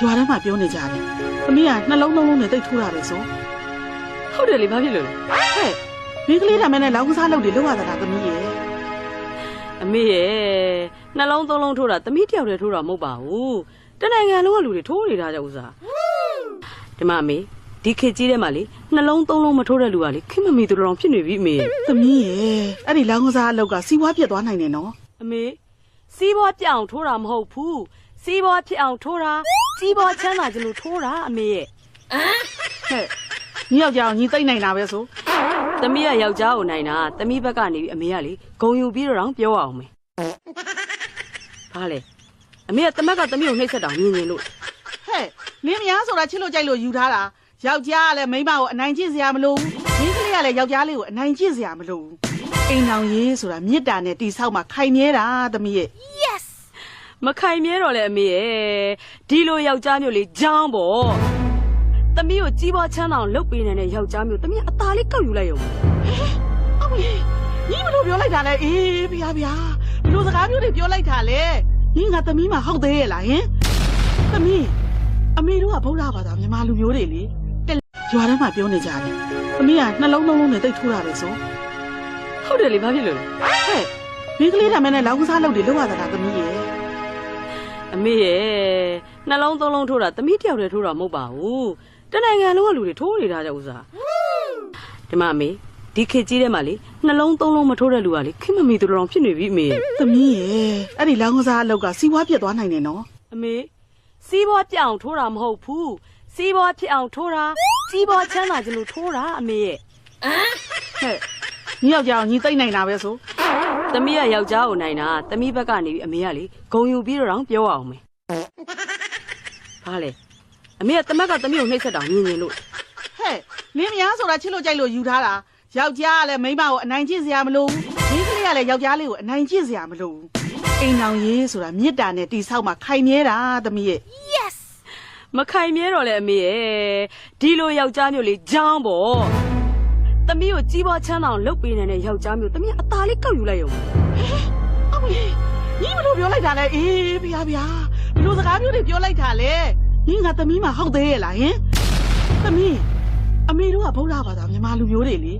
ရွာထဲမှာပြောနေကြတယ်သမီးကနှလုံးလုံးနဲ့တိတ်ထိုးတာပဲဆို ဟုတ်တယ်လေဘာဖြစ်လို့လဲ ဟဲ့မိန်းကလေးနာမည်နဲ့လောက်ကစားလုပ်တွေလောက်ရတာလားသမီးရဲ့ အမေရဲ့နှလုံးသုံးလုံးထိုးတာသမီးတယောက်တည်းထိုးတာမဟုတ်ပါဘူးတနိုင်ငံလုံးကလူတွေထိုးနေတာကြောက်ဥစားဒီမှာအမေဒီခေတ်ကြီးထဲမှာလေနှလုံးသုံးလုံးမထိုးတဲ့လူကလေခင်မမီသူတော်ဖြစ်နေပြီအမေ သမီးရဲ့အဲ့ဒီလောက်ကစားအလုပ်ကစီးပွားပြတ်သွားနိုင်တယ်နော် အမေစီးပွားပြအောင်ထိုးတာမဟုတ်ဘူးစီးပွားဖြစ်အောင်ထိုးတာစီးပွားချမ်းသာခြင်းလို့ထိုးတာအမေရဲ့ ဟဲ့ညီယောက်ျားကိုညီသိမ့်နိုင်တာပဲဆို သမီးကယောက်ျားကိုနိုင်တာသမီးဘက်ကနေပြီးအမေကလေဂုံယူပြီးတော့ပြောအောင်မယ်ဘာလဲအမေကတမက်ကသမီးကိုနှိပ်စက်တောင်မြင်မြင်လို့ ဟဲ့လင်းမယားဆိုတာချစ်လို့ကြိုက်လို့ယူထားတာယောက်ျားကလည်းမိန်းမကိုအနိုင်ကျင့်စရာမလိုဘူးမိန်းကလေးကလည်းယောက်ျားလေးကိုအနိုင်ကျင့်စရာမလိုဘူးအိမ်အောင်ရေးဆိုတာမေတ္တာနဲ့တိဆောက်မှခိုင်မြဲတာသမီးရဲ့ မခိုင်မြဲတော့လေအမေရဲ့ဒီလိုယောက်ျားမျိုးလေးဂျောင်းပေါ့သမီးကိုကြီးပွားချမ်းသာအောင်လုပ်ပေးနေတဲ့ယောက်ျားမျိုးသမီးအသားလေးကောက်ယူလိုက်ရုံ အမေညီမလို့ပြောလိုက်တာလဲအေးဗျာဘလို့စကားမျိုးတွေပြောလိုက်တာလဲညီငါသမီးမဟုတ်သေးရဲ့လားဟင်သမီးအမေတို့ကဗုဒ္ဓဘာသာမြန်မာလူမျိုးတွေလေရွာထဲမှာပြောနေကြတယ်သမီးကနှလုံးလုံးနဲ့တိတ်ထိုးတာပဲဆို ဟုတ်တယ်လေဘာဖြစ်လို့လဲ ဟဲ့မိန်းကလေးနာမည်နဲ့လောက်ကစားလုပ်တွေလောက်ရတာလားသမီးရဲ့ အမေရဲ့နှလုံးသုံးလုံးထိုးတာသမီးတယောက်တည်းထိုးတာမဟုတ်ပါဘူးတနိုင်ငံလုံးကလူတွေထိုးနေတာကြောက်ဥစားဒီမှာအမေဒီခေတ်ကြီးထဲမှာလေနှလုံးသုံးလုံးမထိုးတဲ့လူကလေခင်မမီသူတော်ဖြစ်နေပြီအမေ သမီးရဲ့အဲ့ဒီလောက်ကစားအလုပ်ကစီးပွားပြတ်သွားနိုင်တယ်နော် အမေစီးပွားပြအောင်ထိုးတာမဟုတ်ဘူးစီးပွားဖြစ်အောင်ထိုးတာစီးပွားချမ်းသာခြင်းလို့ထိုးတာအမေရဲ့ ဟဲ့ညီယောက်ျားကိုညီသိမ့်နိုင်တာပဲဆို သမီးကယောက်ျားကိုနိုင်တာသမီးဘက်ကနေပြီးအမေကလေဂုံယူပြီးတော့ပြောအောင်မယ်ဘာလဲအမေကတမက်ကသမီးကိုနှိပ်စက်တောင်မြင်မြင်လို့ ဟဲ့လင်းမယားဆိုတာချစ်လို့ကြိုက်လို့ယူထားတာယောက်ျားကလည်းမိန်းမကိုအနိုင်ကျင့်စရာမလိုဘူးမိန်းကလေးကလည်းယောက်ျားလေးကိုအနိုင်ကျင့်စရာမလိုဘူးအိမ်အောင်ရေးဆိုတာမေတ္တာနဲ့တိဆောက်မှခိုင်မြဲတာသမီးရဲ့ မခိုင်မြဲတော့လေအမေရဲ့ဒီလိုယောက်ျားမျိုးလေးဂျောင်းပေါ့သမီးကိုကြီးပွားချမ်းသာအောင်လုပ်ပေးနေတဲ့ယောက်ျားမျိုးသမီးအသားလေးကောက်ယူလိုက်ရုံ အမေညီမလို့ပြောလိုက်တာလဲအေးဗျာဘလို့စကားမျိုးတွေပြောလိုက်တာလဲညီငါသမီးမဟုတ်သေးရဲ့လားဟင်သမီးအမေတို့ကဗုဒ္ဓဘာသာမြန်မာလူမျိုးတွေလေ